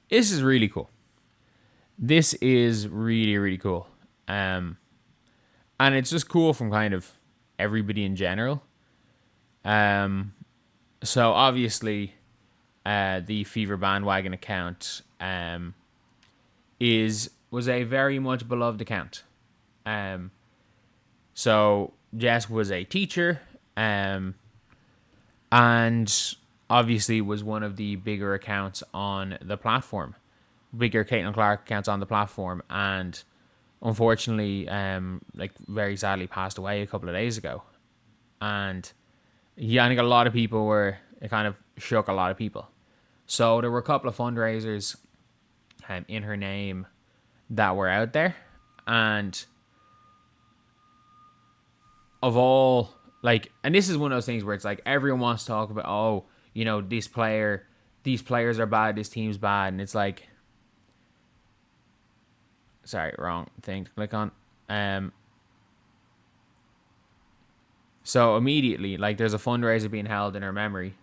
This is really cool. This is really, really cool. Um, and it's just cool from kind of everybody in general. Um, so obviously, the Fever bandwagon account is was a very much beloved account. Um, so Jess was a teacher, um, and obviously was one of the bigger accounts on the platform, bigger Caitlin Clark accounts on the platform, and unfortunately, like very sadly, passed away a couple of days ago. And yeah, I think a lot of people were it kind of shook a lot of people. So there were a couple of fundraisers in her name that were out there, and of all like, and this is one of those things where it's like everyone wants to talk about, oh, these players are bad, this team's bad, and it's like, sorry, wrong thing to click on. Um, so immediately, like, there's a fundraiser being held in her memory,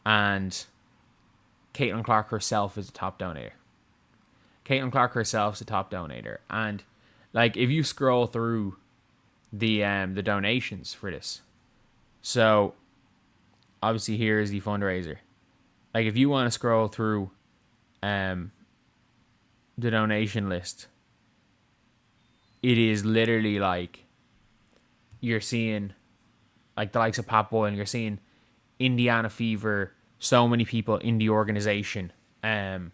and Caitlin Clark herself is the top donator. Caitlin Clark herself is the top donator, and like, if you scroll through the donations for this, so obviously here is the fundraiser. Like, if you want to scroll through um the donation list, it is literally like you're seeing like the likes of Pat Boyle, and you're seeing Indiana Fever, so many people in the organization, so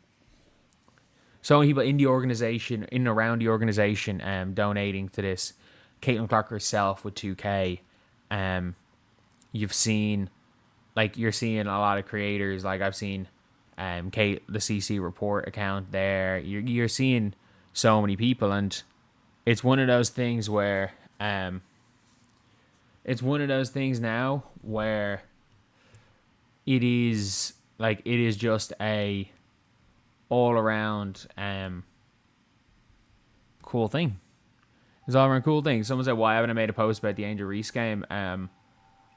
many people in the organization, in and around the organization, donating to this. Caitlin Clark herself with 2K. You've seen, like, you're seeing a lot of creators. Like, I've seen, Kate, the CC Report account there. You're seeing so many people, and it's one of those things where, it's one of those things now where it is like it is just a all around cool thing. It's all around cool thing. Someone said, "Why haven't I made a post about the Angel Reese game?" I'm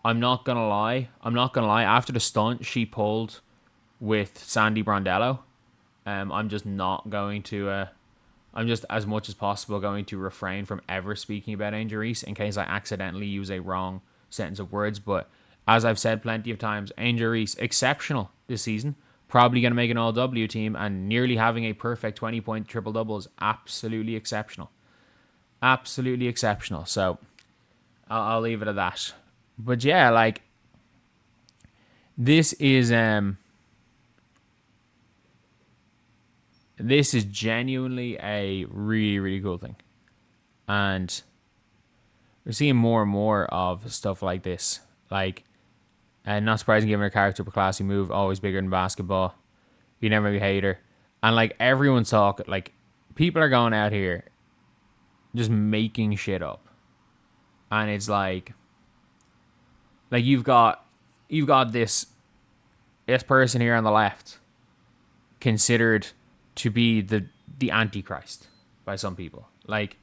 not gonna lie. I'm not gonna lie. After the stunt she pulled with Sandy Brondello, I'm just not going to. I'm just, as much as possible, going to refrain from ever speaking about Angel Reese in case I accidentally use a wrong sentence of words. But as I've said plenty of times, Angel Reese, exceptional this season. Probably going to make an all W team, and nearly having a perfect 20-point triple double is absolutely exceptional. Absolutely exceptional. So I'll leave it at that. But yeah, like, this is this is genuinely a really, really cool thing. And we're seeing more and more of stuff like this. Like, and not surprising given her character, but classy move, always bigger than basketball. You never be a hater. And like, everyone's talking, like, people are going out here just making shit up. And it's like you've got this person here on the left considered to be the Antichrist by some people. Like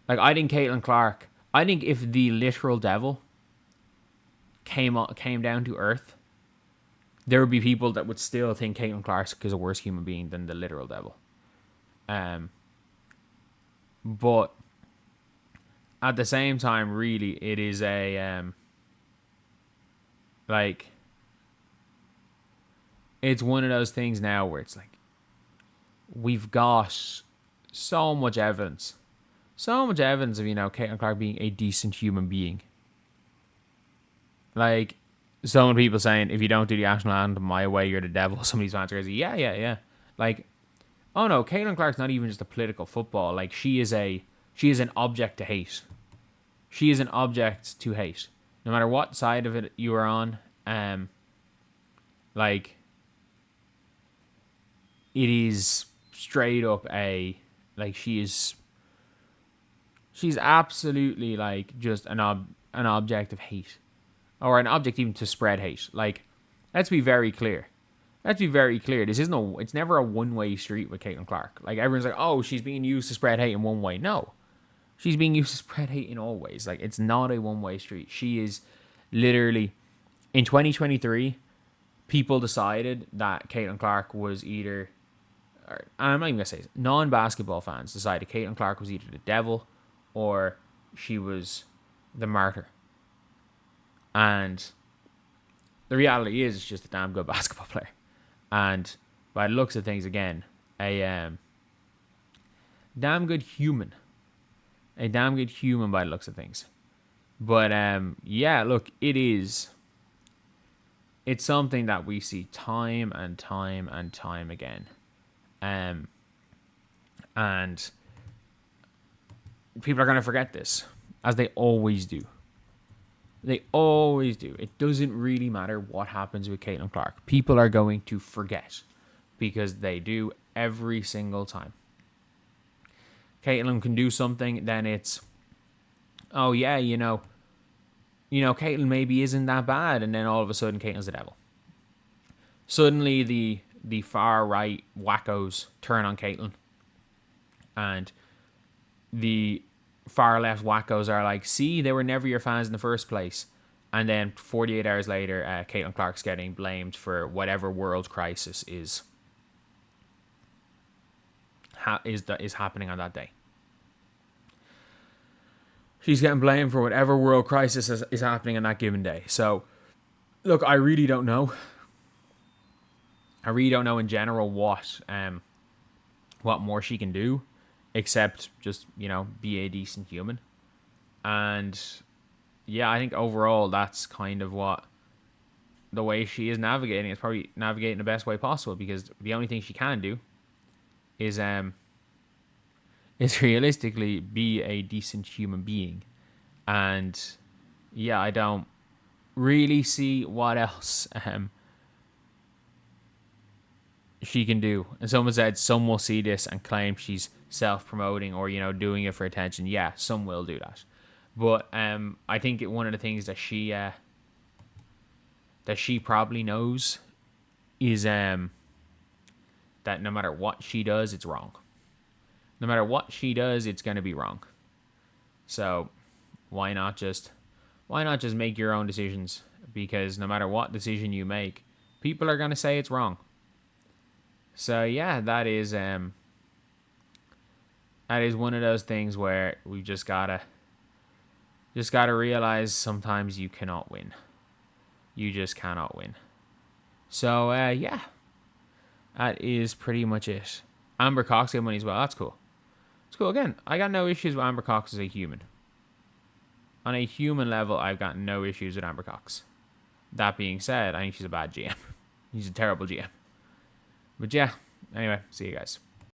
I think Caitlin Clark. I think if the literal devil came down to earth, there would be people that would still think Caitlin Clark is a worse human being than the literal devil. But at the same time, really, it is a like, it's one of those things now where it's like we've got so much evidence of Caitlin Clark being a decent human being. Like, so many people saying, if you don't do the national anthem my way, you're the devil. Somebody's fans are crazy. Yeah. Like, oh no, Caitlin Clark's not even just a political football. Like, she is an object to hate. She is an object to hate. No matter what side of it you are on, like, it is straight up like, she's absolutely, like, just an object of hate, or an object even to spread hate. Like, let's be very clear. It's never a one-way street with Caitlin Clark. Like, everyone's like, oh, she's being used to spread hate in one way. No, she's being used to spread hate in all ways. Like, it's not a one-way street. She is literally, in 2023, people decided that Caitlin Clark was either I'm not even gonna say this, non-basketball fans decided Caitlin Clark was either the devil or she was the martyr. And the reality is, she's just a damn good basketball player. And by the looks of things, again, a damn good human. A damn good human by the looks of things. But yeah, look, it's something that we see time and time and time again. And people are going to forget this, as they always do. They always do. It doesn't really matter what happens with Caitlin Clark. People are going to forget, because they do every single time. Caitlin can do something, then it's, oh yeah, Caitlin maybe isn't that bad, and then all of a sudden Caitlin's the devil. Suddenly the far right wackos turn on Caitlin, and the far left wackos are like, see, they were never your fans in the first place. And then 48 hours later, Caitlin Clark's getting blamed for whatever world crisis is happening on that day. She's getting blamed for whatever world crisis is happening on that given day. So, look, I really don't know. I really don't know in general what more she can do, except just, be a decent human. And yeah, I think overall that's kind of the way she is navigating. It's probably navigating the best way possible, because the only thing she can do is realistically be a decent human being. And yeah, I don't really see what else she can do. And someone said some will see this and claim she's self-promoting or doing it for attention. Yeah, some will do that, but I think one of the things that she probably knows is that no matter what she does, it's wrong. No matter what she does, it's going to be wrong. So why not just make your own decisions? Because no matter what decision you make, people are going to say it's wrong. So yeah, that is one of those things where we just gotta realize sometimes you cannot win. You just cannot win. So yeah, that is pretty much it. Amber Cox got money as well. That's cool. It's cool. Again, I got no issues with Amber Cox as a human. On a human level, I've got no issues with Amber Cox. That being said, I think she's a bad GM. She's a terrible GM. But yeah, anyway, see you guys.